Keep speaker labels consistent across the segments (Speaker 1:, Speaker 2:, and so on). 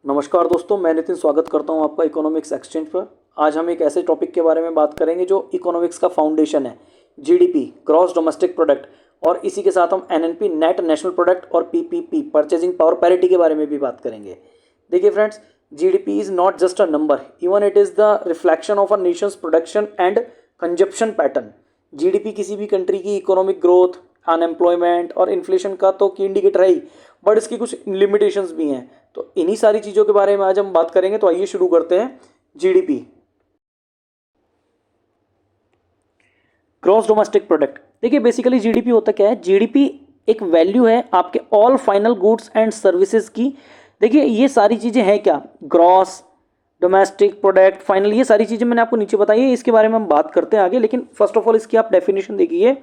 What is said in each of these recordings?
Speaker 1: नमस्कार दोस्तों, मैं नितिन स्वागत करता हूं आपका इकोनॉमिक्स एक्सचेंज पर। आज हम एक ऐसे टॉपिक के बारे में बात करेंगे जो इकोनॉमिक्स का फाउंडेशन है, जीडीपी, ग्रॉस डोमेस्टिक प्रोडक्ट, और इसी के साथ हम एनएनपी, नेट नेशनल प्रोडक्ट, और पीपीपी, परचेजिंग पावर पैरिटी के बारे में भी बात करेंगे। देखिए friends, GDP is not just a number, even it is the reflection of a Nations production and consumption pattern. GDP किसी भी कंट्री की इकोनॉमिक ग्रोथ, अनएम्प्लॉयमेंट और इन्फ्लेशन का तो की इंडिकेटर है ही, बट इसकी कुछ लिमिटेशंस भी हैं। तो इन्हीं सारी चीज़ों के बारे में आज हम बात करेंगे। तो आइए शुरू करते हैं। GDP, gross domestic product. देखिए बेसिकली जीडीपी होता क्या है? जीडीपी एक वैल्यू है आपके all final goods and services की। देखिए ये सारी चीज़ें हैं क्या? ग्रॉस डोमेस्टिक प्रोडक्ट, फाइनल, ये सारी चीज़ें मैंने आपको नीचे बताई है, इसके बारे में हम बात करते हैं आगे। लेकिन फर्स्ट ऑफ ऑल इसकी आप डेफिनेशन देखिए।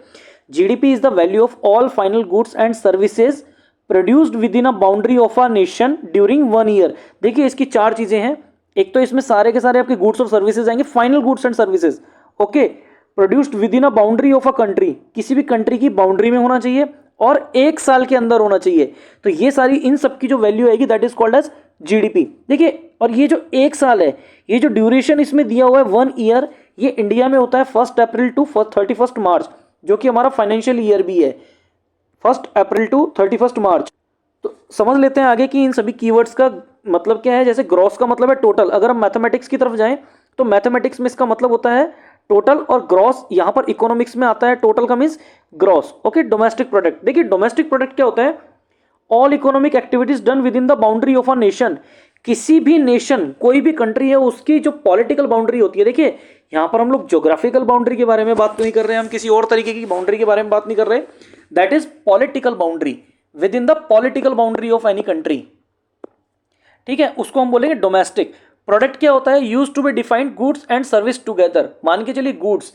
Speaker 1: GDP is the value of all final goods and services produced with in a boundary of a nation during 1 year. देखिए इसकी चार चीजें हैं। एक तो इसमें सारे के सारे आपके गुड्स और सर्विसेज आएंगे, final goods and services. Okay, produced with in a boundary of a country, किसी भी कंट्री की बाउंड्री में होना चाहिए और 1 साल के अंदर होना चाहिए। तो ये सारी इन सब की जो वैल्यू आएगी that is called as GDP. देखिए, और ये जो 1 साल है, ये जो ड्यूरेशन इसमें दिया हुआ है 1 ईयर, ये इंडिया में होता है 1 अप्रैल टू 31 मार्च, जो कि हमारा फाइनेंशियल ईयर भी है, 1 अप्रैल टू 31 मार्च। तो समझ लेते हैं आगे कि इन सभी कीवर्ड्स का मतलब क्या है। जैसे ग्रॉस का मतलब है टोटल, अगर हम मैथमेटिक्स की तरफ जाएं तो मैथमेटिक्स में इसका मतलब होता है टोटल, और ग्रॉस यहां पर इकोनॉमिक्स में आता है टोटल का means gross. Okay, domestic product. देखिए डोमेस्टिक प्रोडक्ट क्या होता है? All economic activities done with in the boundary of a nation. किसी भी नेशन, कोई भी कंट्री है, उसकी जो पॉलिटिकल बाउंड्री होती है। देखिए यहां पर हम लोग ज्योग्राफिकल बाउंड्री के बारे में बात नहीं कर रहे हैं, हम किसी और तरीके की बाउंड्री के बारे में बात नहीं कर रहे। That is political boundary, with in the political boundary of any country. ठीक है, उसको हम बोलेंगे डोमेस्टिक। प्रोडक्ट क्या होता है? Use to be defined goods and service together. मान के चलिए गुड्स,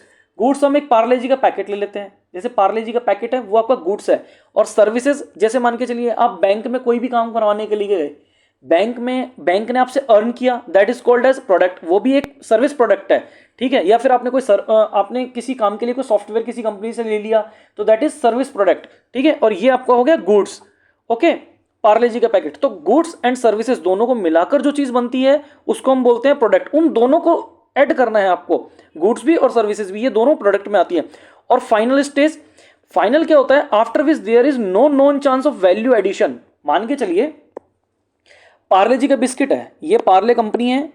Speaker 1: हम एक पार्ले जी का पैकेट ले लेते हैं, जैसे पार्ले जी का पैकेट है वो आपका गुड्स है। और सर्विसेज, जैसे मान के चलिए आप बैंक में कोई भी काम करवाने के लिए गए, बैंक ने आपसे अर्न किया, that is called as product, वो भी एक सर्विस प्रोडक्ट है। ठीक है, या फिर आपने किसी काम के लिए कोई सॉफ्टवेयर किसी कंपनी से ले लिया, तो दैट इज सर्विस प्रोडक्ट। ठीक है, और ये आपका हो गया गुड्स। ओके, पार्ले जी का पैकेट। तो गुड्स एंड सर्विसेज दोनों को मिलाकर जो चीज बनती है उसको हम बोलते हैं प्रोडक्ट। उन दोनों को ऐड करना है आपको, गुड्स भी और सर्विसेज भी, ये दोनों प्रोडक्ट में आती है। और फाइनल स्टेज, फाइनल क्या होता है? After which there is no known chance of value addition. मान के चलिए पार्ले जी का बिस्किट है, ये पार्ले कंपनी है,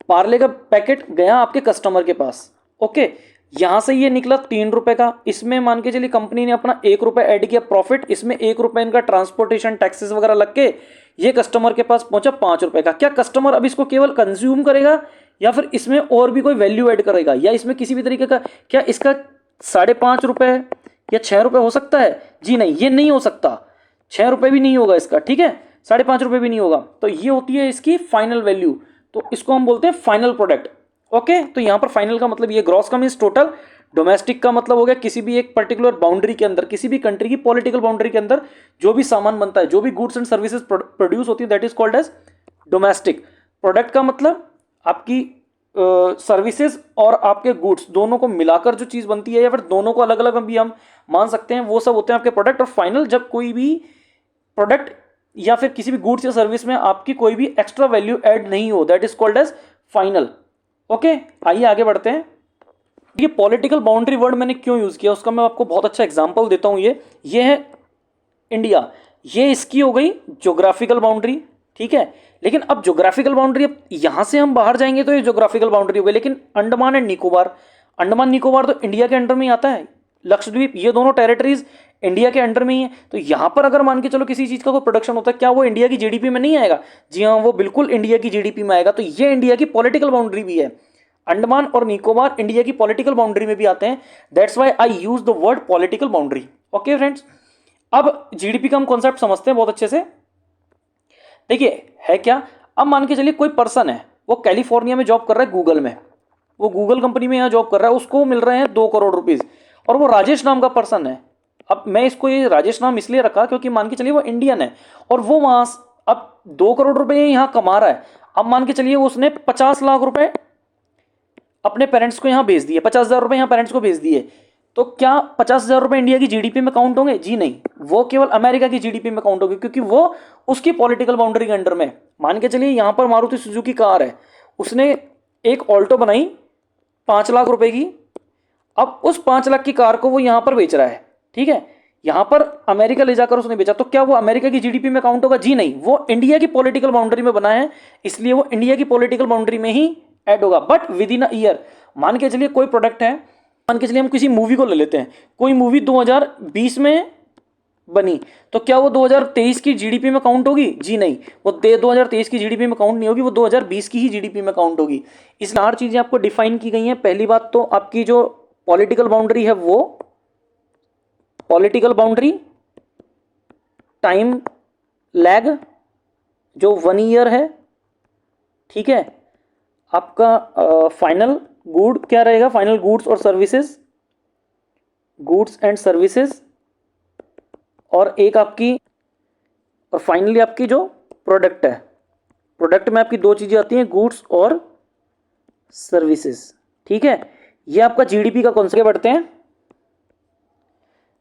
Speaker 1: पार्ले का पैकेट गया आपके कस्टमर के पास। ओके, यहां से ये निकला 3 रुपए का, इसमें मान के चलिए कंपनी ने अपना 1 रुपए ऐड किया प्रॉफिट, इसमें 1 रुपए इनका ट्रांसपोर्टेशन टैक्सेस वगैरह लग के ये कस्टमर के पास पहुंचा 5 रुपए का। क्या कस्टमर अब इसको केवल कंज्यूम करेगा, या फिर इसमें और भी कोई वैल्यू ऐड करेगा, या इसमें किसी भी तरीके का, क्या इसका 5.5 रुपए या 6 रुपए हो सकता है? जी नहीं, ये नहीं हो सकता। 6 रुपए भी नहीं होगा इसका। ठीक है, 5.5 रुपए भी नहीं होगा। तो ये होती है इसकी फाइनल वैल्यू, तो इसको हम बोलते हैं फाइनल प्रोडक्ट। ओके, तो यहां पर फाइनल का मतलब ये, ग्रॉस का मींस टोटल, डोमेस्टिक का मतलब हो गया किसी भी एक पर्टिकुलर बाउंड्री के अंदर, किसी भी कंट्री की पॉलिटिकल बाउंड्री के अंदर जो भी सामान बनता है, जो भी गुड्स एंड सर्विसेज प्रोड्यूस होती है, that is called as domestic. Product का मतलब आपकी सर्विसेज और आपके गुड्स दोनों को मिलाकर जो चीज बनती है, या फिर दोनों को अलग अलग भी हम मान सकते हैं, वो सब होते हैं आपके प्रोडक्ट। और फाइनल, जब कोई भी प्रोडक्ट या फिर किसी भी गुड्स या सर्विस में आपकी कोई भी एक्स्ट्रा वैल्यू ऐड नहीं हो, that is called as final. Okay, आइए आगे बढ़ते हैं। ये पॉलिटिकल बाउंड्री वर्ड मैंने क्यों यूज किया उसका मैं आपको बहुत अच्छा एग्जांपल देता हूं। ये है इंडिया, ये इसकी हो गई ज्योग्राफिकल बाउंड्री। ठीक है, लेकिन अब ज्योग्राफिकल बाउंड्री, अब यहां से हम बाहर जाएंगे तो ये ज्योग्राफिकल बाउंड्री हो गई। लेकिन अंडमान एंड निकोबार, अंडमान निकोबार तो इंडिया के अंडर में ही आता है। लक्षद्वीप, ये दोनों टेरिटरीज इंडिया के अंडर में ही है। तो यहां पर अगर मान के चलो किसी चीज का कोई प्रोडक्शन होता है, क्या वो इंडिया की जीडीपी में नहीं आएगा? जी हाँ, वो बिल्कुल इंडिया की जीडीपी में आएगा। तो ये इंडिया की पॉलिटिकल बाउंड्री भी है। अंडमान और निकोबार इंडिया की पॉलिटिकल बाउंड्री में भी आते हैं। That's why I use the word political boundary. Okay friends, अब जीडीपी का हम कॉन्सेप्ट समझते हैं बहुत अच्छे से। देखिए है क्या, अब मान के चलिए कोई पर्सन है, वो कैलिफोर्निया में जॉब कर रहा है, गूगल में, वो गूगल कंपनी में यहाँ जॉब कर रहा है, उसको मिल रहे हैं 2 करोड़ रुपीज, और वो राजेश नाम का पर्सन है। अब मैं इसको ये राजेश नाम इसलिए रखा क्योंकि मान के चलिए वो इंडियन है, और वो वहां अब 2 करोड़ रुपए यहाँ कमा रहा है। अब मान के चलिए उसने 50 लाख रुपए अपने पेरेंट्स को यहाँ भेज दिए, 50,000 रुपए यहाँ पेरेंट्स को भेज दिए। तो क्या 50,000 रुपये इंडिया की जीडीपी में काउंट होंगे? जी नहीं, वो केवल अमेरिका की जीडीपी में काउंट होगी, क्योंकि वो उसकी पॉलिटिकल बाउंड्री के अंडर में। मान के चलिए यहाँ पर मारुति सुजुकी कार है, उसने एक ऑल्टो बनाई 5 लाख रुपए की, अब उस 5 लाख की कार को वो यहाँ पर बेच रहा है, ठीक है, यहाँ पर अमेरिका ले जाकर उसने बेचा, तो क्या वो अमेरिका की जीडीपी में काउंट होगा? जी नहीं, वो इंडिया की पॉलिटिकल बाउंड्री में बना है, इसलिए वो इंडिया की पॉलिटिकल बाउंड्री में ही ऐड होगा, but with in a year. मान के चलिए कोई प्रोडक्ट है, मान के चलिए हम किसी मूवी को ले लेते हैं, कोई मूवी 2020 में बनी, तो क्या वो 2023 की जीडीपी में काउंट होगी? जी नहीं, वो 2023 की जीडीपी में काउंट नहीं होगी, वो 2020 की ही जीडीपी में काउंट होगी। इस 4 चीजें आपको डिफाइन की गई हैं। पहली बात तो आपकी जो पॉलिटिकल बाउंड्री है, वो पॉलिटिकल बाउंड्री, टाइम लैग जो 1 ईयर है, ठीक है, आपका फाइनल गुड क्या रहेगा? फाइनल गुड्स और सर्विसेज, गुड्स एंड सर्विसेज, और एक आपकी, और फाइनली आपकी जो प्रोडक्ट है, प्रोडक्ट में आपकी 2 चीजें आती हैं, गुड्स और सर्विसेज, ठीक है। ये आपका जीडीपी का कॉन्सेप्ट बढ़ते हैं।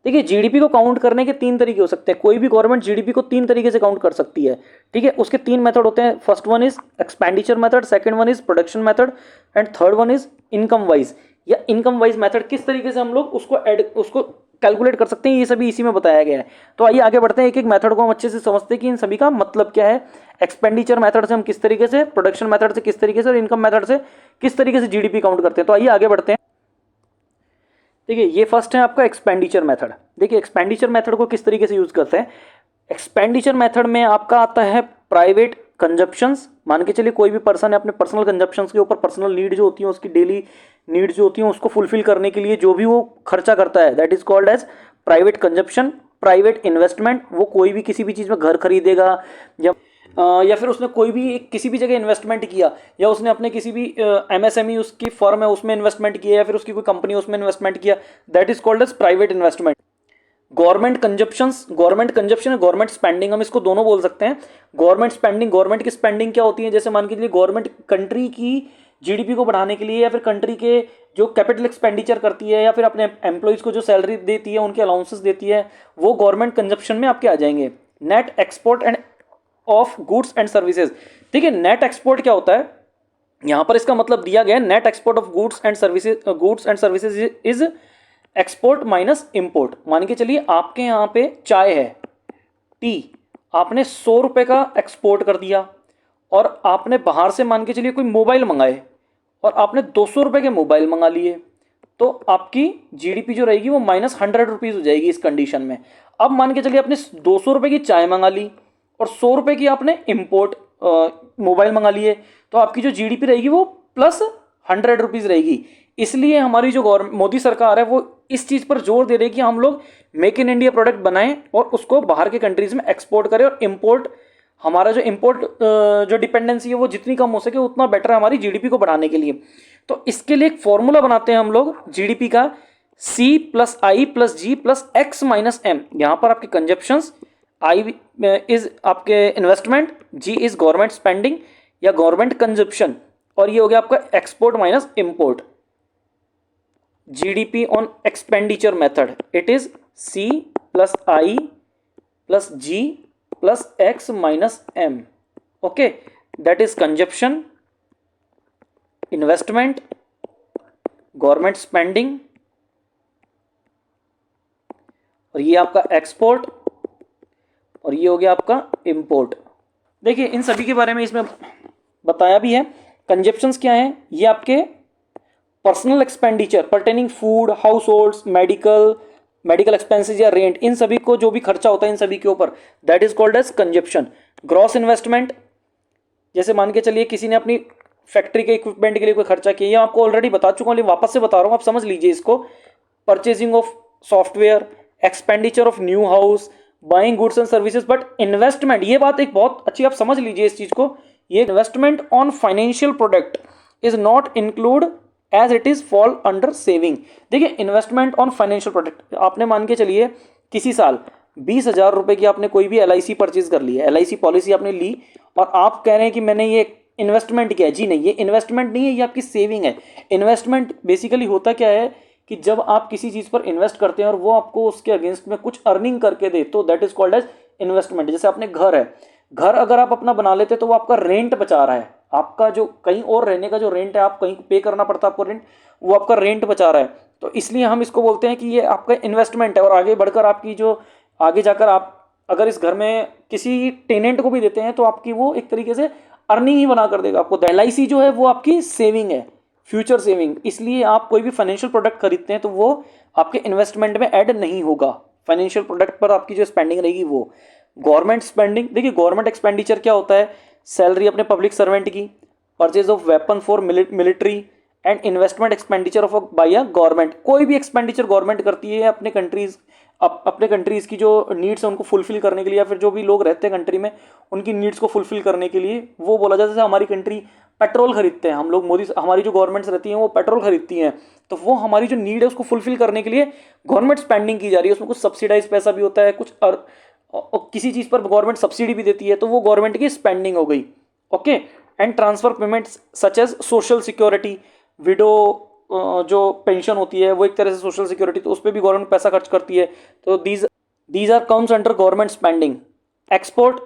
Speaker 1: देखिए, जीडीपी को काउंट करने के 3 तरीके हो सकते हैं। कोई भी गवर्नमेंट जीडीपी को 3 तरीके से काउंट कर सकती है, ठीक है। उसके 3 मेथड होते हैं। First one is expenditure method, second one is production method, and third one is income wise, या इनकम वाइज मेथड। किस तरीके से हम लोग उसको कैलकुलेट कर सकते हैं, ये सभी इसी में बताया गया है। तो आइए आगे बढ़ते हैं, एक एक मेथड को हम अच्छे से समझते हैं कि इन सभी का मतलब क्या है। एक्सपेंडिचर मेथड से हम किस तरीके से, प्रोडक्शन मेथड से किस तरीके से, और इनकम मेथड से किस तरीके से जीडीपी काउंट करते हैं। तो आइए आगे बढ़ते हैं। देखिए, ये फर्स्ट है आपका एक्सपेंडिचर मेथड। देखिए, एक्सपेंडिचर मेथड को किस तरीके से यूज करते हैं। एक्सपेंडिचर मेथड में आपका आता है प्राइवेट कंजप्शंस। मान के चलिए कोई भी पर्सन है, अपने पर्सनल कंजप्शंस के ऊपर, पर्सनल नीड जो होती है, उसकी डेली नीड जो होती है, उसको फुलफिल करने के लिए जो भी वो खर्चा करता है, that is called as private consumption. Private investment, वो कोई भी किसी भी चीज़ में घर खरीदेगा, या फिर उसने कोई भी किसी भी जगह इन्वेस्टमेंट किया, या उसने अपने किसी भी एमएसएमई उसकी फर्म है उसमें इन्वेस्टमेंट किया, या फिर उसकी कोई कंपनी उसमें इन्वेस्टमेंट किया, that is called as private investment. Government consumptions, government consumption, government spending, हम इसको दोनों बोल सकते हैं। गवर्नमेंट स्पेंडिंग, गवर्नमेंट की स्पेंडिंग क्या होती है, जैसे मान के चलिए गवर्नमेंट कंट्री की जीडीपी को बढ़ाने के लिए, या फिर कंट्री के जो कैपिटल एक्सपेंडिचर करती है, या फिर अपने एम्प्लॉइज को जो सैलरी देती है, उनके अलाउंसेस देती है, वो गवर्नमेंट कंजप्शन में आपके आ जाएंगे। Net export end of goods and services. ठीक है, नेट एक्सपोर्ट क्या होता है, यहां पर इसका मतलब दिया गया है, net export of goods and services is export minus import. मान के चलिए आपके यहाँ पे चाय है, टी, आपने 100 रुपए का एक्सपोर्ट कर दिया, और आपने बाहर से मान के चलिए कोई मोबाइल मंगाए, और आपने 200 रुपए के मोबाइल मंगा लिए, तो आपकी जीडीपी जो रहेगी वो -100 रुपीज़ हो जाएगी इस कंडीशन में। अब मान के चलिए आपने 200 रुपए की चाय मंगा ली, और 100 रुपए की आपने इंपोर्ट मोबाइल मंगा लिए, तो आपकी जो जीडीपी रहेगी वो +100 रुपीज़ रहेगी। इसलिए हमारी जो मोदी सरकार है वो इस चीज़ पर जोर दे रही है कि हम लोग मेक इन इंडिया प्रोडक्ट बनाएं और उसको बाहर के कंट्रीज में एक्सपोर्ट करें, और इंपोर्ट, हमारा जो इंपोर्ट जो डिपेंडेंसी है वो जितनी कम हो सके उतना बेटर है हमारी जीडीपी को बढ़ाने के लिए। तो इसके लिए एक फॉर्मूला बनाते हैं हम लोग जीडीपी का, C+I+G+X-M। यहाँ पर आपके कंजप्शंस, आई इज आपके investment, G is government spending या गवर्नमेंट कंजप्शन, और ये हो गया आपका export minus import. GDP on expenditure method, it is C+I+G+X-M। Okay, that is consumption, investment, government spending, और ये आपका एक्सपोर्ट, और ये हो गया आपका इंपोर्ट। देखिए, इन सभी के बारे में इसमें बताया भी है। कंजप्शंस क्या है, ये आपके personal expenditure pertaining food, house holds, medical expenses या रेंट, इन सभी को जो भी खर्चा होता है इन सभी के ऊपर, that is called as consumption. Gross investment, जैसे मान के चलिए किसी ने अपनी फैक्ट्री के इक्विपमेंट के लिए कोई खर्चा किया, आपको ऑलरेडी बता चुका हूँ, वापस से बता रहा हूँ, आप समझ लीजिए इसको। Purchasing of software, expenditure of new house, buying goods and services. But investment, ये बात एक बहुत अच्छी, आप समझ लीजिए इस चीज को, ये investment on financial product is not include as it is fall under saving. देखिए, इन्वेस्टमेंट ऑन फाइनेंशियल प्रोडक्ट, आपने मान के चलिए किसी साल 20,000 रुपए की आपने कोई भी LIC परचेज कर ली है, LIC पॉलिसी आपने ली, और आप कह रहे हैं कि मैंने ये इन्वेस्टमेंट किया है। जी नहीं, ये इन्वेस्टमेंट नहीं है, ये आपकी सेविंग है। इन्वेस्टमेंट बेसिकली होता क्या है कि जब आप किसी चीज़ पर इन्वेस्ट करते हैं और वो आपको उसके अगेंस्ट में कुछ अर्निंग करके दे, तो that is called as investment. जैसे आपने घर है, घर अगर आप अपना बना लेते तो वो आपका रेंट बचा रहा है, आपका जो कहीं और रहने का जो रेंट है, आप कहीं पे करना पड़ता है आपको रेंट, वो आपका रेंट बचा रहा है। तो इसलिए हम इसको बोलते हैं कि ये आपका इन्वेस्टमेंट है। और आगे बढ़कर आपकी जो आगे जाकर आप अगर इस घर में किसी टेनेंट को भी देते हैं तो आपकी वो एक तरीके से अर्निंग ही बना कर देगा आपको। LIC जो है वो आपकी सेविंग है, फ्यूचर सेविंग। इसलिए आप कोई भी फाइनेंशियल प्रोडक्ट खरीदते हैं तो वो आपके इन्वेस्टमेंट में ऐड नहीं होगा। फाइनेंशियल प्रोडक्ट पर आपकी जो स्पेंडिंग रहेगी वो। गवर्नमेंट स्पेंडिंग, देखिए गवर्नमेंट एक्सपेंडिचर क्या होता है, सैलरी अपने पब्लिक सर्वेंट की, purchase of weapon for military and investment expenditure of by a government. कोई भी एक्सपेंडिचर गवर्नमेंट करती है अपने कंट्रीज की जो नीड्स है उनको फुलफिल करने के लिए, या फिर जो भी लोग रहते हैं कंट्री में उनकी नीड्स को फुलफिल करने के लिए, वो बोला जाता है। जैसे हमारी कंट्री पेट्रोल खरीदते हैं हम लोग, मोदी हमारी जो गवर्नमेंट्स रहती हैं वो पेट्रोल खरीदती हैं, तो वो हमारी जो नीड है उसको फुलफिल करने के लिए गवर्नमेंट स्पेंडिंग की जा रही है। उसमें कुछ सब्सिडाइज पैसा भी होता है, कुछ और किसी चीज़ पर गवर्नमेंट सब्सिडी भी देती है, तो वो गवर्नमेंट की स्पेंडिंग हो गई। Okay. And transfer payments such as social security, widow जो पेंशन होती है वो एक तरह से सोशल सिक्योरिटी, तो उस पर भी गवर्नमेंट पैसा खर्च करती है। तो these are comes under government spending. Export,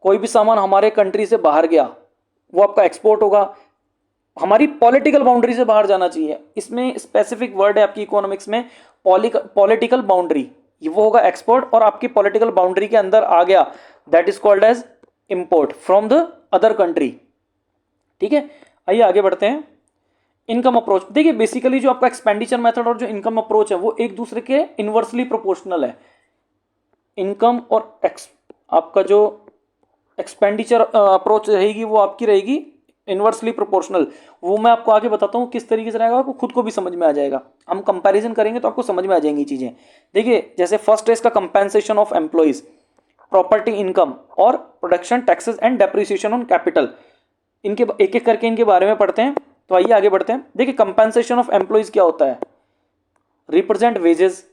Speaker 1: कोई भी सामान हमारे कंट्री से बाहर गया वो आपका एक्सपोर्ट होगा। हमारी पॉलिटिकल बाउंड्री से बाहर जाना चाहिए, इसमें स्पेसिफिक वर्ड है आपकी इकोनॉमिक्स में, पॉलिटिकल बाउंड्री, वो होगा एक्सपोर्ट। और आपकी पॉलिटिकल बाउंड्री के अंदर आ गया, that is called as import from the other country. ठीक है, आइए आगे बढ़ते हैं। इनकम अप्रोच, देखिए बेसिकली जो आपका एक्सपेंडिचर मेथड और जो इनकम अप्रोच है वो एक दूसरे के इनवर्सली प्रोपोर्शनल है। इनकम और आपका जो एक्सपेंडिचर अप्रोच रहेगी वो आपकी रहेगी इनवर्सली प्रोपोर्शनल। वो मैं आपको आगे बताता हूँ किस तरीके से रहेगा, आपको खुद को भी समझ में आ जाएगा। हम कंपैरिजन करेंगे तो आपको समझ में आ जाएंगी चीज़ें। देखिए जैसे फर्स्ट है इसका compensation of employees, property income और production taxes and depreciation on capital. इनके एक एक करके इनके बारे में पढ़ते हैं। तो आइए आगे बढ़ते हैं। देखिए कंपेंसेशन ऑफ एम्प्लॉइज क्या होता है, represent wages,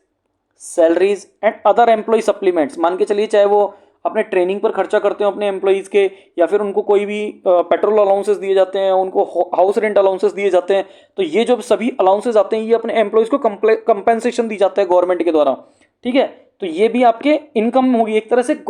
Speaker 1: salaries and other employ supplements. मान के चलिए चाहे वो अपने ट्रेनिंग पर खर्चा करते हो अपने एम्प्लॉइज़ के, या फिर उनको कोई भी पेट्रोल अलाउंसेस दिए जाते हैं, उनको हाउस रेंट अलाउंसेस दिए जाते हैं, तो ये जो सभी अलाउंसेस आते हैं ये अपने एम्प्लॉइज़ को कंपेंसेशन दी जाता है गवर्नमेंट के द्वारा। ठीक है, तो ये भी आपके इनकम होगी एक तरह से।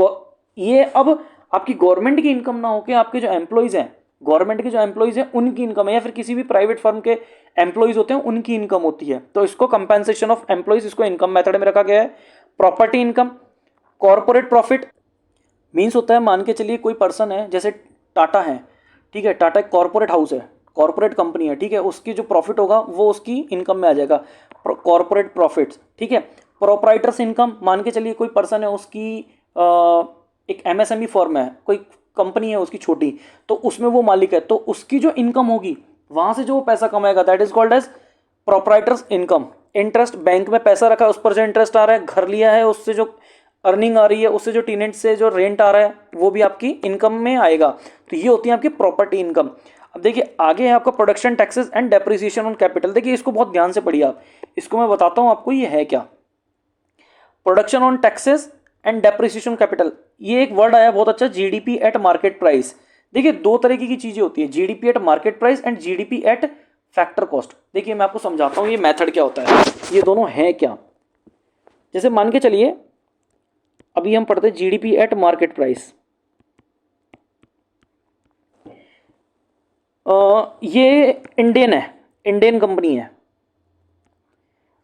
Speaker 1: ये अब आपकी गवर्नमेंट की इनकम ना होकर आपके जो एम्प्लॉइज़ हैं, गवर्नमेंट के जो एम्प्लॉइज़ हैं उनकी इनकम है, या फिर किसी भी प्राइवेट फर्म के एम्प्लॉइज़ होते हैं उनकी इनकम होती है। तो इसको कंपेंसेशन ऑफ एम्प्लॉइज़, इसको इनकम मेथड में रखा गया है। Property income, corporate profit means होता है, मान के चलिए कोई पर्सन है जैसे टाटा है, ठीक है, टाटा एक कॉर्पोरेट हाउस है, कॉर्पोरेट कंपनी है, ठीक है, उसकी जो प्रॉफिट होगा वो उसकी इनकम में आ जाएगा, कॉर्पोरेट प्रॉफिट्स। ठीक है, प्रोप्राइटर्स इनकम, मान के चलिए कोई पर्सन है उसकी एक MSME फर्म है, कोई कंपनी है उसकी छोटी, तो उसमें वो मालिक है, तो उसकी जो इनकम होगी वहाँ से जो वो पैसा कमाएगा that is called as proprietors income. Interest, bank में पैसा रखा है उस पर जो इंटरेस्ट आ रहा है, घर लिया है उससे जो अर्निंग आ रही है, उससे जो टेनेंट से जो रेंट आ रहा है वो भी आपकी इनकम में आएगा। तो ये होती है आपकी प्रॉपर्टी इनकम। अब देखिए आगे है आपका production taxes and depreciation on capital. देखिए इसको बहुत ध्यान से पढ़िए आप, इसको मैं बताता हूँ आपको ये है क्या। Production on taxes and depreciation capital, ये एक वर्ड आया बहुत अच्छा, GDP एट मार्केट प्राइस। देखिए दो तरीके की चीजें होती है, GDP eight market price and GDP eight factor cost. देखिए मैं आपको समझाता हूँ ये मेथड क्या होता है, ये दोनों हैं क्या। जैसे मान के चलिए अभी हम पढ़ते हैं GDP एट मार्केट प्राइस। ये इंडियन है, इंडियन कंपनी है,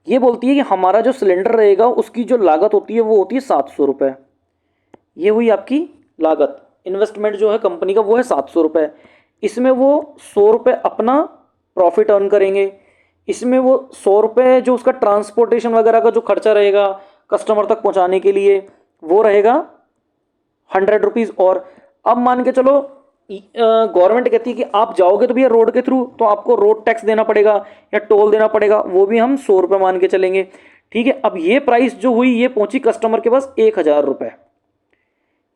Speaker 1: ये बोलती है कि हमारा जो सिलेंडर रहेगा उसकी जो लागत होती है वो होती है 700 रुपये। ये हुई आपकी लागत, इन्वेस्टमेंट जो है कंपनी का वो है 700 रुपये। इसमें वो 100 रुपये अपना प्रॉफिट अर्न करेंगे, इसमें वो 100 रुपये जो उसका ट्रांसपोर्टेशन वगैरह का जो खर्चा रहेगा कस्टमर तक पहुंचाने के लिए वो रहेगा 100 रुपीज़। और अब मान के चलो गवर्नमेंट कहती है कि आप जाओगे तो भैया रोड के थ्रू, तो आपको रोड टैक्स देना पड़ेगा या टोल देना पड़ेगा, वो भी हम 100 रुपये मान के चलेंगे। ठीक है, अब ये प्राइस जो हुई ये पहुंची कस्टमर के पास 1000 रुपये,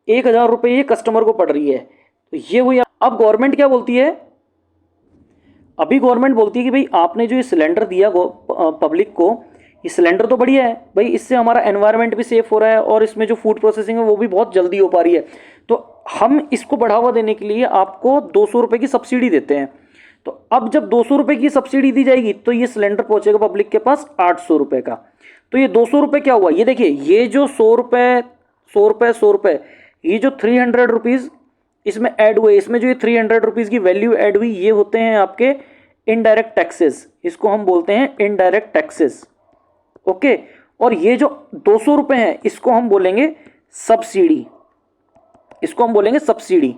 Speaker 1: 1000 रुपये ये कस्टमर को पड़ रही है। तो ये हुई। अब गवर्नमेंट क्या बोलती है, अभी गवर्नमेंट बोलती है कि भाई आपने जो ये सिलेंडर दिया पब्लिक को, ये सिलेंडर तो बढ़िया है भाई, इससे हमारा एनवायरनमेंट भी सेफ हो रहा है और इसमें जो फूड प्रोसेसिंग है वो भी बहुत जल्दी हो पा रही है, तो हम इसको बढ़ावा देने के लिए आपको 200 रुपये की सब्सिडी देते हैं। तो अब जब 200 रुपये की सब्सिडी दी जाएगी तो ये सिलेंडर पहुंचेगा पब्लिक के पास 800 रुपये का। तो ये 200 रुपये क्या हुआ, ये देखिए ये जो 100 रुपये 100 रुपये 100 रुपये, ये जो 300 रुपीज़ इसमें ऐड हुए, इसमें जो ये 300 रुपीज़ की वैल्यू ऐड हुई, ये होते हैं आपके इनडायरेक्ट टैक्सेस, इसको हम बोलते हैं इनडायरेक्ट टैक्सेस। ओके, और ये जो 200 रुपये हैं इसको हम बोलेंगे सब्सिडी, इसको हम बोलेंगे सब्सिडी।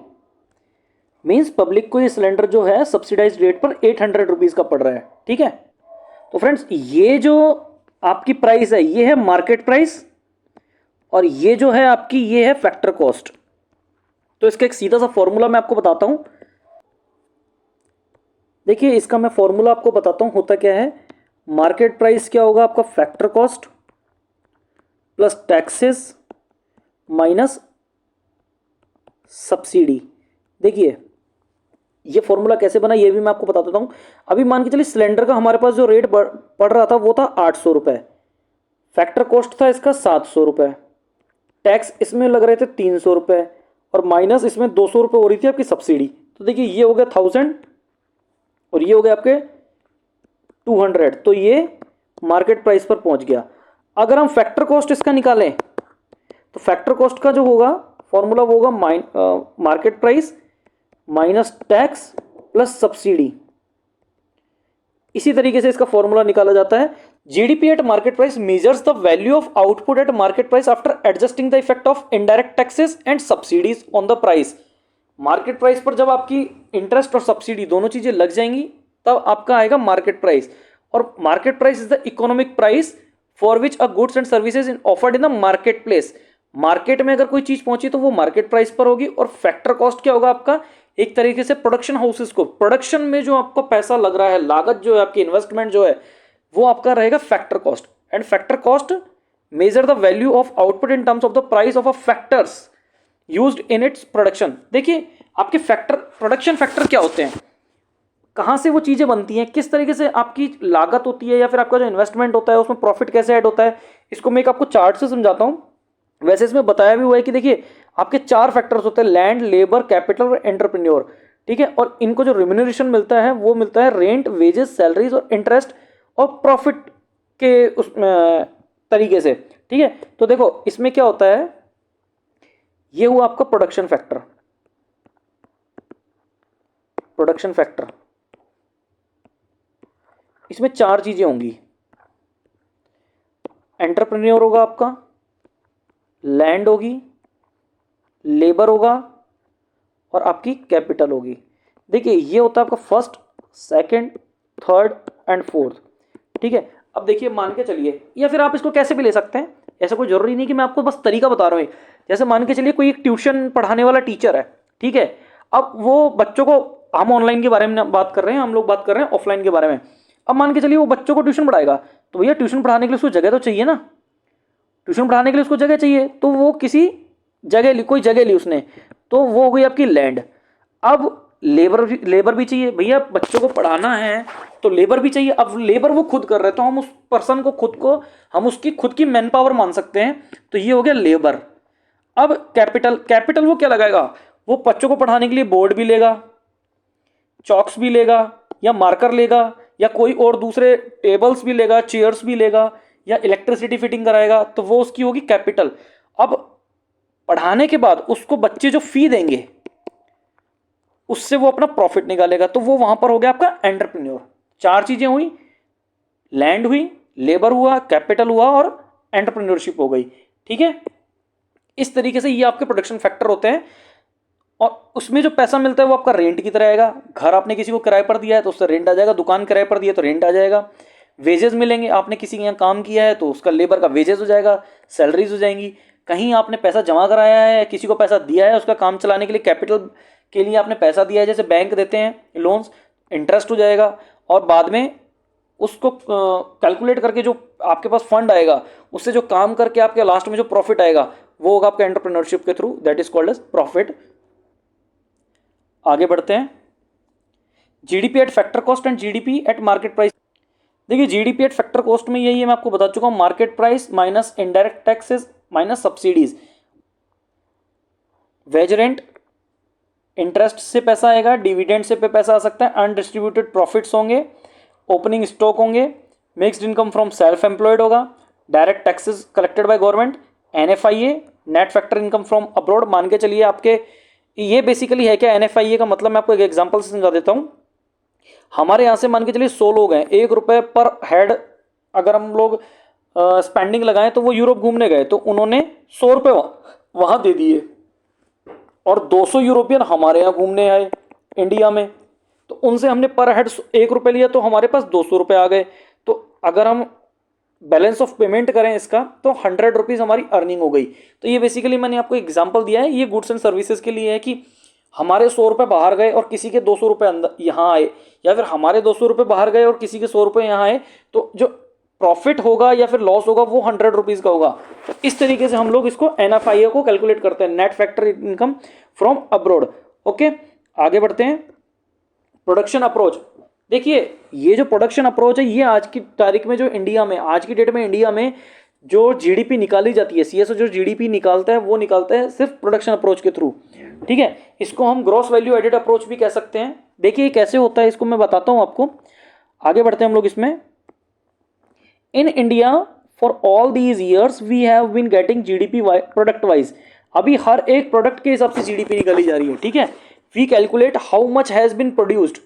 Speaker 1: मीन्स पब्लिक को ये सिलेंडर जो है सब्सिडाइज रेट पर 800 रुपीज़ का पड़ रहा है। ठीक है, तो फ्रेंड्स ये जो आपकी प्राइस है ये है मार्केट प्राइस, और ये जो है आपकी ये है फैक्टर कॉस्ट। तो इसका एक सीधा सा फॉर्मूला मैं आपको बताता हूं। देखिए इसका मैं फॉर्मूला आपको बताता हूं, होता क्या है, मार्केट प्राइस क्या होगा आपका, factor cost plus taxes minus subsidy. देखिए ये फॉर्मूला कैसे बना ये भी मैं आपको बता देता हूँ। अभी मान के चलिए सिलेंडर का हमारे पास जो रेट पड़ रहा था वो था 800 रुपये, फैक्टर कॉस्ट था इसका 700 रुपये, टैक्स इसमें लग रहे थे 300 रुपये, और माइनस इसमें 200 रुपये हो रही थी आपकी सब्सिडी। तो देखिए ये हो गया 1000 और ये हो गया आपके 200, तो ये मार्केट प्राइस पर पहुंच गया। अगर हम फैक्टर कॉस्ट इसका निकालें तो फैक्टर कॉस्ट का जो होगा फॉर्मूला वो होगा market price minus tax plus subsidy. इसी तरीके से इसका फॉर्मूला निकाला जाता है। GDP at market price measures the value of output at market price after adjusting the effect of indirect taxes and subsidies on the price. Market price पर जब आपकी इंटरेस्ट और सब्सिडी दोनों चीजें लग जाएंगी तब आपका आएगा मार्केट प्राइस। और market price is the economic price for which a goods and services in offered in the market place. Market में अगर कोई चीज पहुंची तो वो मार्केट प्राइस पर होगी। और फैक्टर कॉस्ट क्या होगा आपका, एक तरीके से प्रोडक्शन हाउसेस को, प्रोडक्शन में जो आपका पैसा लग रहा है, लागत जो है आपकी, इन्वेस्टमेंट जो है वो आपका रहेगा factor cost. And factor cost measure the value of output in terms of the price of a factors used in its production. देखिए आपके फैक्टर, प्रोडक्शन फैक्टर क्या होते हैं, कहाँ से वो चीज़ें बनती हैं, किस तरीके से आपकी लागत होती है या फिर आपका जो इन्वेस्टमेंट होता है उसमें प्रॉफिट कैसे ऐड होता है, इसको मैं एक आपको चार्ट से समझाता हूँ। वैसे इसमें बताया भी हुआ है कि देखिए आपके 4 फैक्टर्स होते हैं, लैंड, लेबर, कैपिटल और एंटरप्रेन्योर। ठीक है, और इनको जो रिम्यूनरेशन मिलता है वो मिलता है रेंट, वेजेस, सैलरीज और इंटरेस्ट और प्रॉफिट के उस तरीके से। ठीक है, तो देखो इसमें क्या होता है, ये हुआ आपका प्रोडक्शन फैक्टर। प्रोडक्शन फैक्टर इसमें 4 चीजें होंगी, एंटरप्रेन्योर होगा आपका, लैंड होगी, लेबर होगा और आपकी कैपिटल होगी। देखिए ये होता है आपका first, second, third and fourth. ठीक है, अब देखिए मान के चलिए, या फिर आप इसको कैसे भी ले सकते हैं, ऐसा कोई जरूरी नहीं कि मैं आपको बस तरीका बता रहा हूँ। जैसे मान के चलिए कोई एक ट्यूशन पढ़ाने वाला टीचर है, ठीक है, अब वो बच्चों को, हम ऑनलाइन के बारे में बात कर रहे हैं, हम लोग बात कर रहे हैं ऑफलाइन के बारे में। अब मान के चलिए वो बच्चों को ट्यूशन पढ़ाएगा, तो भैया ट्यूशन पढ़ाने के लिए उसको जगह तो चाहिए ना, ट्यूशन पढ़ाने के लिए उसको जगह चाहिए, तो वो किसी जगह ली, कोई जगह ली उसने, तो वो हो गई आपकी लैंड। अब लेबर भी चाहिए, भैया बच्चों को पढ़ाना है तो लेबर भी चाहिए। अब लेबर वो खुद कर रहे हैं तो हम उस पर्सन को, खुद को हम उसकी खुद की मैन पावर मान सकते हैं, तो ये हो गया लेबर। अब कैपिटल, कैपिटल वो क्या लगाएगा, वो बच्चों को पढ़ाने के लिए बोर्ड भी लेगा, चॉक्स भी लेगा या मार्कर लेगा या कोई और दूसरे टेबल्स भी लेगा, चेयर्स भी लेगा या इलेक्ट्रिसिटी फिटिंग कराएगा, तो वो उसकी होगी कैपिटल। अब पढ़ाने के बाद उसको बच्चे जो फी देंगे उससे वो अपना प्रॉफिट निकालेगा, तो वो वहां पर हो गया आपका एंटरप्रेन्योर। 4 चीजें हुई, लैंड हुई, लेबर हुआ, कैपिटल हुआ और एंटरप्रेन्योरशिप हो गई। ठीक है, इस तरीके से ये आपके प्रोडक्शन फैक्टर होते हैं। और उसमें जो पैसा मिलता है वो आपका रेंट की तरह आएगा। घर आपने किसी को किराए पर दिया है तो उससे रेंट आ जाएगा, दुकान किराए पर दिया तो रेंट आ जाएगा। वेजेस मिलेंगे, आपने किसी के यहाँ काम किया है तो उसका लेबर का वेजेस हो जाएगा, सैलरीज हो जाएंगी। कहीं आपने पैसा जमा कराया है, किसी को पैसा दिया है उसका काम चलाने के लिए, कैपिटल के लिए आपने पैसा दिया है, जैसे बैंक देते हैं लोन्स, इंटरेस्ट हो जाएगा। और बाद में उसको कैलकुलेट करके जो आपके पास फंड आएगा उससे जो काम करके आपके लास्ट में जो प्रॉफिट आएगा वो होगा आपका एंटरप्रेन्योरशिप के थ्रू, that is called as profit. आगे बढ़ते हैं, GDP at factor cost and GDP at market price. देखिए जीडीपी एट फैक्टर कॉस्ट में यही है, मैं आपको बता चुका हूं, market price minus indirect taxes minus subsidies, wage rent, interest से पैसा आएगा, डिविडेंड से पे पैसा आ सकता है, अनडिस्ट्रीब्यूटेड प्रॉफिट्स होंगे, ओपनिंग स्टॉक होंगे, mixed income from self employed होगा, direct taxes collected by government, NFIA net factor income from abroad. मान के चलिए आपके ये बेसिकली है क्या एनएफआईए का मतलब, मैं आपको एक एग्जांपल से समझा देता हूँ। हमारे यहाँ से मान के चलिए 100 लोग हैं, 1 रुपये पर हेड अगर हम लोग स्पेंडिंग लगाएं तो वो यूरोप घूमने गए तो उन्होंने 100 रुपये वहाँ दे दिए और 200 यूरोपियन हमारे यहाँ घूमने आए इंडिया में, तो उनसे हमने पर हेड 1 रुपये लिया तो हमारे पास 200 रुपये आ गए। तो अगर हम बैलेंस ऑफ पेमेंट करें इसका तो 100 रुपीज़ हमारी अर्निंग हो गई। तो ये बेसिकली मैंने आपको एग्जांपल दिया है, ये गुड्स एंड सर्विसेज के लिए है कि हमारे 100 रुपये बाहर गए और किसी के 200 रुपये अंदर यहाँ आए, या फिर हमारे 200 रुपये बाहर गए और किसी के 100 रुपये यहाँ आए, तो जो प्रॉफिट होगा या फिर लॉस होगा वो 100 रुपीज़ का होगा। तो इस तरीके से हम लोग इसको एनएफआईए को कैलकुलेट करते हैं, net factor income from abroad. Okay, आगे बढ़ते हैं। प्रोडक्शन अप्रोच, देखिए ये जो प्रोडक्शन अप्रोच है ये आज की तारीख में जो इंडिया में आज की डेट में इंडिया में जो जीडीपी निकाली जाती है, सीएसओ जो जीडीपी निकालता है वो निकालता है सिर्फ प्रोडक्शन अप्रोच के थ्रू। ठीक है, इसको हम ग्रॉस वैल्यू एडेड अप्रोच भी कह सकते हैं। देखिए ये कैसे होता है इसको मैं बताता हूं आपको, आगे बढ़ते हैं हम लोग इसमें। In India for all these years we have been getting GDP product wise, अभी हर एक प्रोडक्ट के हिसाब से जीडीपी निकाली जा रही है। ठीक है, we calculate how much has been produced,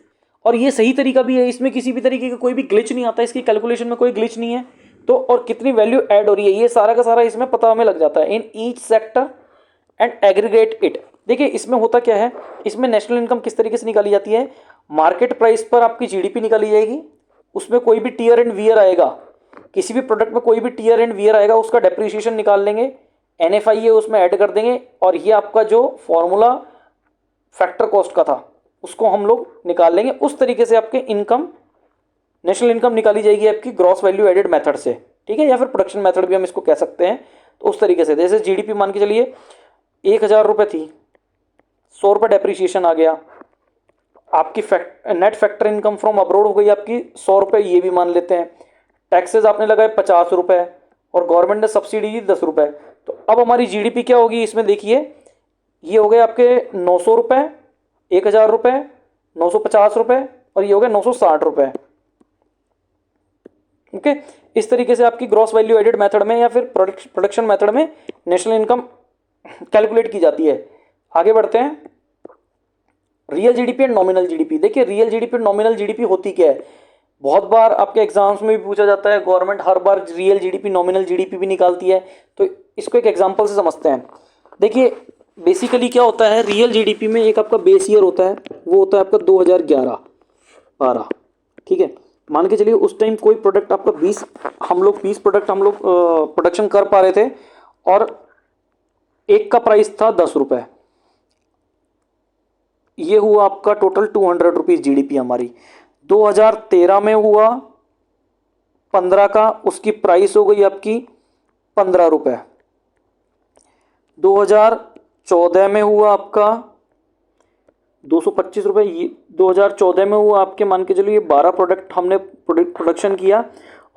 Speaker 1: और ये सही तरीका भी है, इसमें किसी भी तरीके का कोई भी ग्लिच नहीं आता, इसकी कैलकुलेशन में कोई ग्लिच नहीं है। तो और कितनी वैल्यू ऐड हो रही है ये सारा का सारा इसमें पता हमें लग जाता है। In each sector and aggregate it, देखिए इसमें होता क्या है, इसमें नेशनल इनकम किस तरीके से निकाली जाती है, मार्केट प्राइस पर आपकी जीडीपी निकाली जाएगी, उसमें कोई भी टीयर एंड वियर आएगा, किसी भी प्रोडक्ट में कोई भी टीयर एंड वियर आएगा उसका डेप्रिसिएशन निकाल लेंगे, एनएफआईए उसमें ऐड कर देंगे, और ये आपका जो फॉर्मूला फैक्टर कॉस्ट का था उसको हम लोग निकाल लेंगे। उस तरीके से आपके इनकम नेशनल इनकम निकाली जाएगी आपकी ग्रॉस वैल्यू एडेड मेथड से। ठीक है, या फिर प्रोडक्शन मेथड भी हम इसको कह सकते हैं। तो उस तरीके से जैसे जीडीपी मान के चलिए 1000 रुपये थी, 100 रुपये डेप्रिसिएशन आ गया, आपकी net factor income from abroad हो गई आपकी 100 रुपये, ये भी मान लेते हैं। टैक्सेस आपने लगाए 50 रुपये और गवर्नमेंट ने सब्सिडी दी 10 रुपये, तो अब हमारी जीडीपी क्या होगी इसमें देखिए, ये हो गए आपके 900 रुपये, 1000 रुपये, 950 रुपये, और ये हो गए 960 रुपये। ओके, इस तरीके से आपकी ग्रॉस वैल्यू एडेड मेथड में या फिर प्रोडक्शन मेथड में नेशनल इनकम कैलकुलेट की जाती है। आगे बढ़ते हैं, real GDP and nominal GDP. देखिए रियल जीडीपी और नॉमिनल जीडीपी होती क्या है, बहुत बार आपके एग्जाम्स में भी पूछा जाता है, गवर्नमेंट हर बार रियल जीडीपी नॉमिनल जीडीपी भी निकालती है, तो इसको एक एग्जांपल से समझते हैं। देखिए बेसिकली क्या होता है, रियल जीडीपी में एक आपका बेस ईयर होता है, वो होता है आपका 2011-12। ठीक है, मान के चलिए उस टाइम कोई प्रोडक्ट आपका 20 प्रोडक्ट हम लोग प्रोडक्शन कर पा रहे थे और एक का प्राइस था 10 रुपये, ये हुआ आपका टोटल 200 रुपीज़ जीडीपी हमारी। 2013 में हुआ 15 का, उसकी प्राइस हो गई आपकी 15 रुपये। 2014 में हुआ आपका 225 रुपये, ये 2014 में हुआ आपके मान के चलिए 12 प्रोडक्ट हमने प्रोडक्शन किया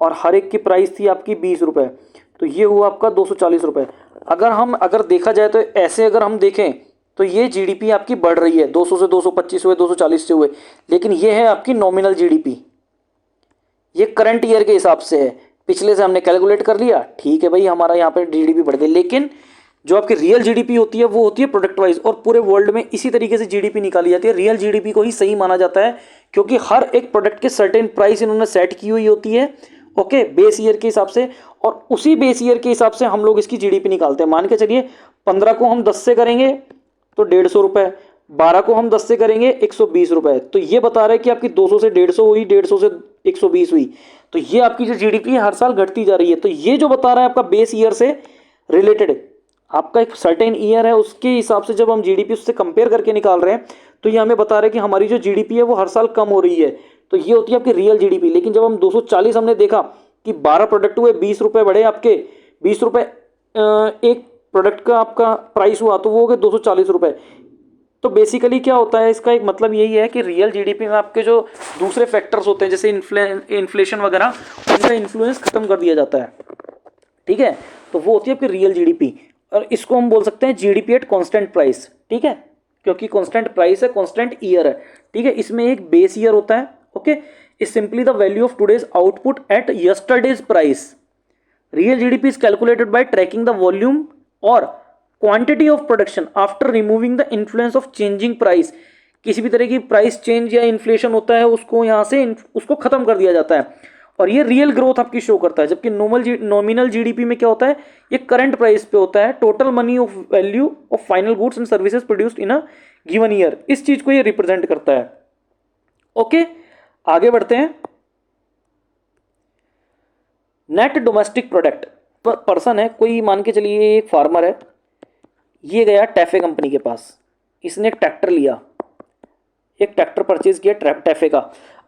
Speaker 1: और हर एक की प्राइस थी आपकी 20 रुपये, तो ये हुआ आपका 240 रुपये। अगर देखा जाए तो ऐसे अगर हम देखें तो ये जीडीपी आपकी बढ़ रही है, 200 से 225 हुए, 240 से हुए, लेकिन ये है आपकी नॉमिनल जीडीपी, ये करंट ईयर के हिसाब से है। पिछले से हमने कैलकुलेट कर लिया, ठीक है भाई हमारा यहाँ पे जीडीपी बढ़ गई, लेकिन जो आपकी रियल जीडीपी होती है वो होती है प्रोडक्ट वाइज, और पूरे वर्ल्ड में इसी तरीके से जीडीपी निकाली जाती है। रियल जीडीपी को ही सही माना जाता है क्योंकि हर एक प्रोडक्ट के सर्टेन प्राइस इन्होंने सेट की हुई होती है, ओके, बेस ईयर के हिसाब से, और उसी बेस ईयर के हिसाब से हम लोग इसकी जीडीपी निकालते हैं। मान के चलिए 15 को हम 10 से करेंगे तो 150 रुपये, 12 को हम 10 से करेंगे 120 रुपये, तो ये बता रहा है कि आपकी 200 से 150 हुई, 150 से 120 हुई, तो ये आपकी जो जीडीपी है हर साल घटती जा रही है। तो ये जो बता रहा है आपका बेस ईयर से रिलेटेड, आपका एक सर्टेन ईयर है उसके हिसाब से जब हम जीडीपी उससे कंपेयर करके निकाल रहे हैं तो ये हमें बता रहा है कि हमारी जो जीडीपी है वो हर साल कम हो रही है, तो ये होती है आपकी रियल जीडीपी। लेकिन जब हम 240 हमने देखा कि 12 प्रोडक्ट हुए, 20 रुपये बढ़े, आपके 20 रुपये एक प्रोडक्ट का आपका प्राइस हुआ, तो वो हो गए 240 रुपये। तो बेसिकली क्या होता है, इसका एक मतलब यही है कि रियल जीडीपी में आपके जो दूसरे फैक्टर्स होते हैं जैसे इन्फ्लेशन वगैरह, उनका इन्फ्लुएंस खत्म कर दिया जाता है। ठीक है, तो वो होती है आपकी रियल जीडीपी, और इसको हम बोल सकते हैं जीडीपी एट कांस्टेंट प्राइस। ठीक है, क्योंकि कांस्टेंट प्राइस है, कांस्टेंट ईयर है, ठीक है। इसमें एक बेस ईयर होता है, okay. Is simply the value of today's output at yesterday's price. Real GDP is calculated by tracking the volume और quantity of production after removing the influence of changing price. किसी भी तरह की price change या inflation होता है उसको यहाँ से उसको खत्म कर दिया जाता है, और ये रियल ग्रोथ आपकी शो करता है। जबकि नॉमिनल जीडीपी में क्या होता है, ये करंट प्राइस पे होता है, total money of value of final goods and services produced in a given year. इस चीज को ये रिप्रेजेंट करता है, ओके। आगे बढ़ते हैं। नेट डोमेस्टिक प्रोडक्ट, पर्सन है कोई, मान के चलिए एक फार्मर है, ये गया टैफे कंपनी के पास, इसने एक ट्रैक्टर लिया, एक ट्रैक्टर परचेज किया टैफे का।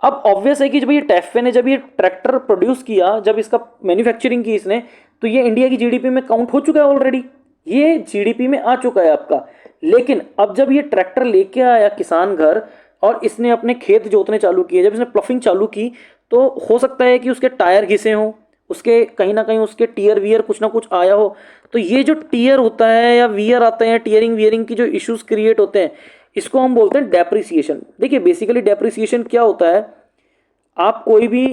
Speaker 1: अब ऑब्वियस है कि जब ये टैफे ने जब ये ट्रैक्टर प्रोड्यूस किया, जब इसका मैन्युफैक्चरिंग की इसने, तो ये इंडिया की जीडीपी में काउंट हो चुका है ऑलरेडी, ये जीडीपी में आ चुका है आपका। लेकिन अब जब ये ट्रैक्टर लेके आया किसान घर और इसने अपने खेत जोतने चालू किए, जब इसने प्लफिंग चालू की, तो हो सकता है कि उसके टायर घिसे हों, उसके कहीं ना कहीं उसके टीयर वियर कुछ ना कुछ आया हो। तो ये जो टीयर होता है या वियर आते हैं, टीयरिंग वियरिंग की जो इश्यूज क्रिएट होते हैं, इसको हम बोलते हैं डेप्रिसिएशन। देखिए बेसिकली डेप्रिसिएशन क्या होता है, आप कोई भी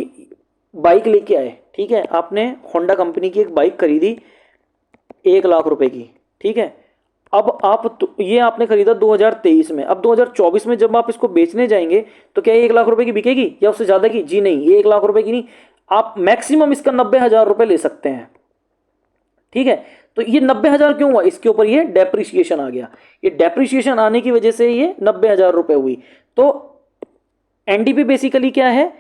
Speaker 1: बाइक लेके आए, ठीक है, आपने होंडा कंपनी की एक बाइक खरीदी 1 लाख रुपए की, ठीक है। अब आप ये आपने खरीदा 2023 में, अब 2024 में जब आप इसको बेचने जाएंगे तो क्या ये 1 लाख रुपए की बिकेगी या उससे ज़्यादा की? जी नहीं, ये 1 लाख रुपए की नहीं, आप मैक्सिमम इसका 90,000 रुपए ले सकते हैं, ठीक है। तो ये 90,000 क्यों हुआ? इसके ऊपर ये डेप्रिसिएशन आ गया। ये डेप्रिसिएशन आने की वजह से ये 90,000 रुपए हुई। तो एनडीपी बेसिकली क्या है,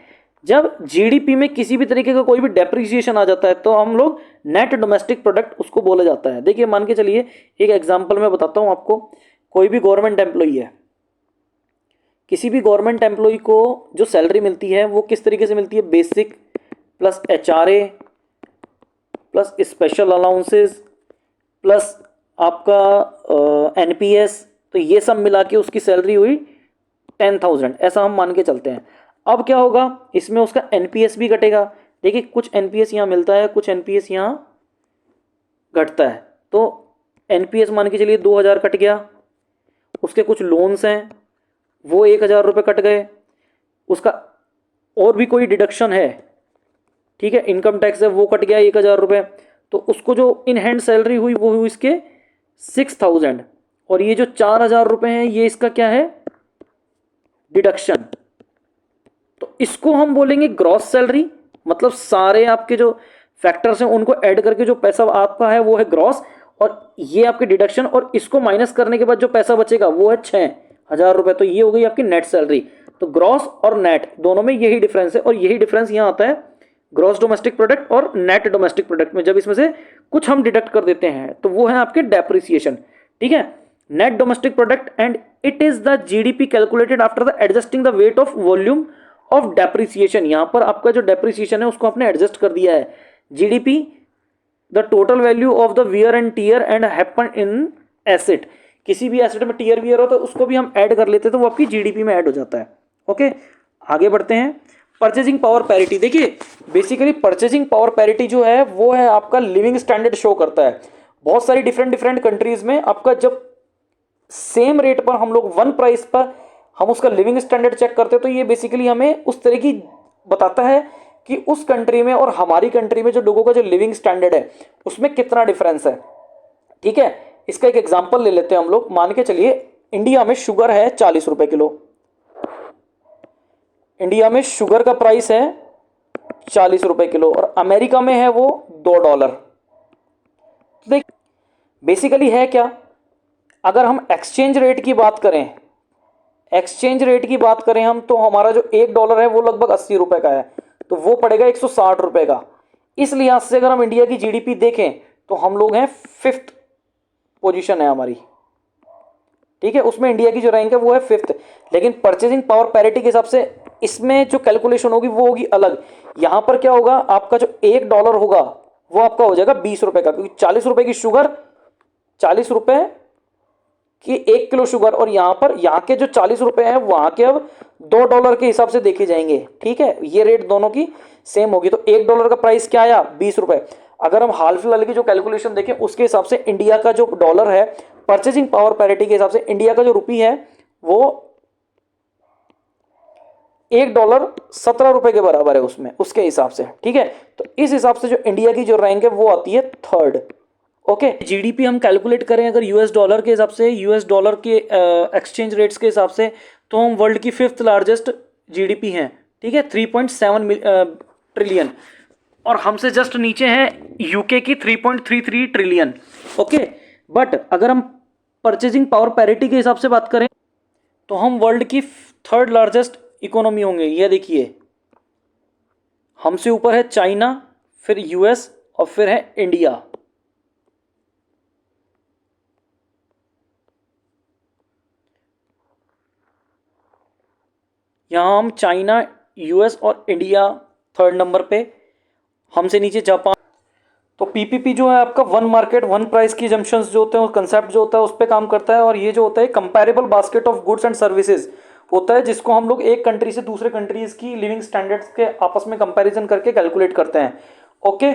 Speaker 1: जब जीडीपी में किसी भी तरीके का कोई भी डेप्रिसिएशन आ जाता है तो हम लोग नेट डोमेस्टिक प्रोडक्ट उसको बोला जाता है। देखिए मान के चलिए एक एग्जांपल मैं बताता हूं आपको, कोई भी गवर्नमेंट एम्प्लॉई है, किसी भी गवर्नमेंट एम्प्लॉई को जो सैलरी मिलती है वो किस तरीके से मिलती है, basic plus HRA plus special allowances plus आपका एनपीएस, तो ये सब मिला के उसकी सैलरी हुई 10,000, ऐसा हम मान के चलते हैं। अब क्या होगा, इसमें उसका एनपीएस भी घटेगा। देखिए कुछ एनपीएस यहाँ मिलता है, कुछ एनपीएस यहाँ घटता है। तो एनपीएस मान के चलिए 2,000 कट गया, उसके कुछ लोन्स हैं वो 1,000 रुपये कट गए, उसका और भी कोई डिडक्शन है, ठीक है, इनकम टैक्स है वो कट गया 1,000 रुपये, तो उसको जो इन हैंड सैलरी हुई वो हुई इसके 6,000, और ये जो 4,000 रुपये हैं ये इसका क्या है, डिडक्शन। तो इसको हम बोलेंगे ग्रॉस सैलरी, मतलब सारे आपके जो फैक्टर्स हैं उनको ऐड करके जो पैसा आपका है वो है ग्रॉस, और ये आपके डिडक्शन, और इसको माइनस करने के बाद जो पैसा बचेगा वो है 6,000 रुपये। तो ये हो गई आपकी नेट सैलरी। तो ग्रॉस और नेट दोनों में यही डिफरेंस है, और यही डिफरेंस यहाँ आता है ग्रॉस डोमेस्टिक प्रोडक्ट और नेट डोमेस्टिक प्रोडक्ट में। जब इसमें से कुछ हम डिडक्ट कर देते हैं तो वो है आपके डेप्रिसिएशन, ठीक है। Net domestic product and it is the GDP calculated after the adjusting the weight of volume of depreciation. यहां पर आपका जो डेप्रिसिएशन है उसको आपने एडजस्ट कर दिया है। GDP the total value of the wear and tear and happen in asset, किसी भी एसेट में टीयर वियर हो तो उसको भी हम ऐड कर लेते हैं तो वो आपकी जीडीपी में ऐड हो जाता है, ओके। आगे बढ़ते हैं। परचेजिंग पावर पैरिटी, देखिए बेसिकली परचेजिंग पावर पैरिटी जो है वो है आपका लिविंग स्टैंडर्ड शो करता है। बहुत सारी डिफरेंट कंट्रीज में आपका जब सेम रेट पर हम लोग वन प्राइस पर हम उसका लिविंग स्टैंडर्ड चेक करते हैं तो ये बेसिकली हमें उस तरह की बताता है कि उस कंट्री में और हमारी कंट्री में जो लोगों का जो लिविंग स्टैंडर्ड है उसमें कितना डिफरेंस है, ठीक है। इसका एक एग्जांपल ले लेते हैं हम लोग। मान के चलिए इंडिया में शुगर है 40 रुपए किलो, इंडिया में शुगर का प्राइस है 40 रुपए किलो, और अमेरिका में है वो $2। देख बेसिकली है क्या, अगर हम एक्सचेंज रेट की बात करें, एक्सचेंज रेट की बात करें हम, तो हमारा जो $1 है वो लगभग 80 रुपए का है, तो वो पड़ेगा 160 रुपए का। इस लिहाज से अगर हम इंडिया की जीडीपी देखें तो हम लोग हैं 5th पोजीशन है हमारी, ठीक है, उसमें इंडिया की जो रैंक है वो है 5th। लेकिन परचेजिंग पावर पैरिटी के हिसाब से इसमें जो कैलकुलेशन होगी वो होगी अलग। यहां पर क्या होगा, आपका जो $1 होगा वो आपका हो जाएगा 20 रुपए का, क्योंकि 40 रुपए की शुगर, 40 रुपए कि 1 किलो शुगर, और यहाँ पर यहाँ के जो 40 रुपए हैं वहां के अब $2 के हिसाब से देखे जाएंगे, ठीक है। ये रेट दोनों की सेम होगी, तो $1 का प्राइस क्या आया, 20 रुपए। अगर हम हाल फिलहाल की जो कैलकुलेशन देखें उसके हिसाब से इंडिया का जो डॉलर है, परचेजिंग पावर पैरिटी के हिसाब से इंडिया का जो रुपी है वो $1 17 के बराबर है उसमें, उसके हिसाब से, ठीक है। तो इस हिसाब से जो इंडिया की जो रैंक है वो आती है थर्ड। ओके, जीडीपी हम कैलकुलेट करें अगर यूएस डॉलर के हिसाब से, यूएस डॉलर के एक्सचेंज रेट्स के हिसाब से, तो हम वर्ल्ड की 5th लार्जेस्ट जीडीपी हैं, ठीक है, 3.7 ट्रिलियन, और हमसे जस्ट नीचे है यूके की 3.33 ट्रिलियन। ओके, बट अगर हम परचेजिंग पावर पैरिटी के हिसाब से बात करें तो हम वर्ल्ड की 3rd लार्जेस्ट इकोनॉमी होंगे। ये देखिए, हमसे ऊपर है चाइना, फिर यूएस और फिर है इंडिया। यहां हम चाइना, यूएस और इंडिया 3rd नंबर पे, हमसे नीचे जापान। तो पीपीपी जो है आपका वन मार्केट वन प्राइस की जम्पशंस जो होते हैं, कंसेप्ट जो होता है उस पर काम करता है। और ये जो होता है comparable basket of goods and services होता है, जिसको हम लोग एक कंट्री से दूसरे कंट्रीज की लिविंग स्टैंडर्ड्स के आपस में कंपैरिजन करके कैलकुलेट करते हैं। ओके।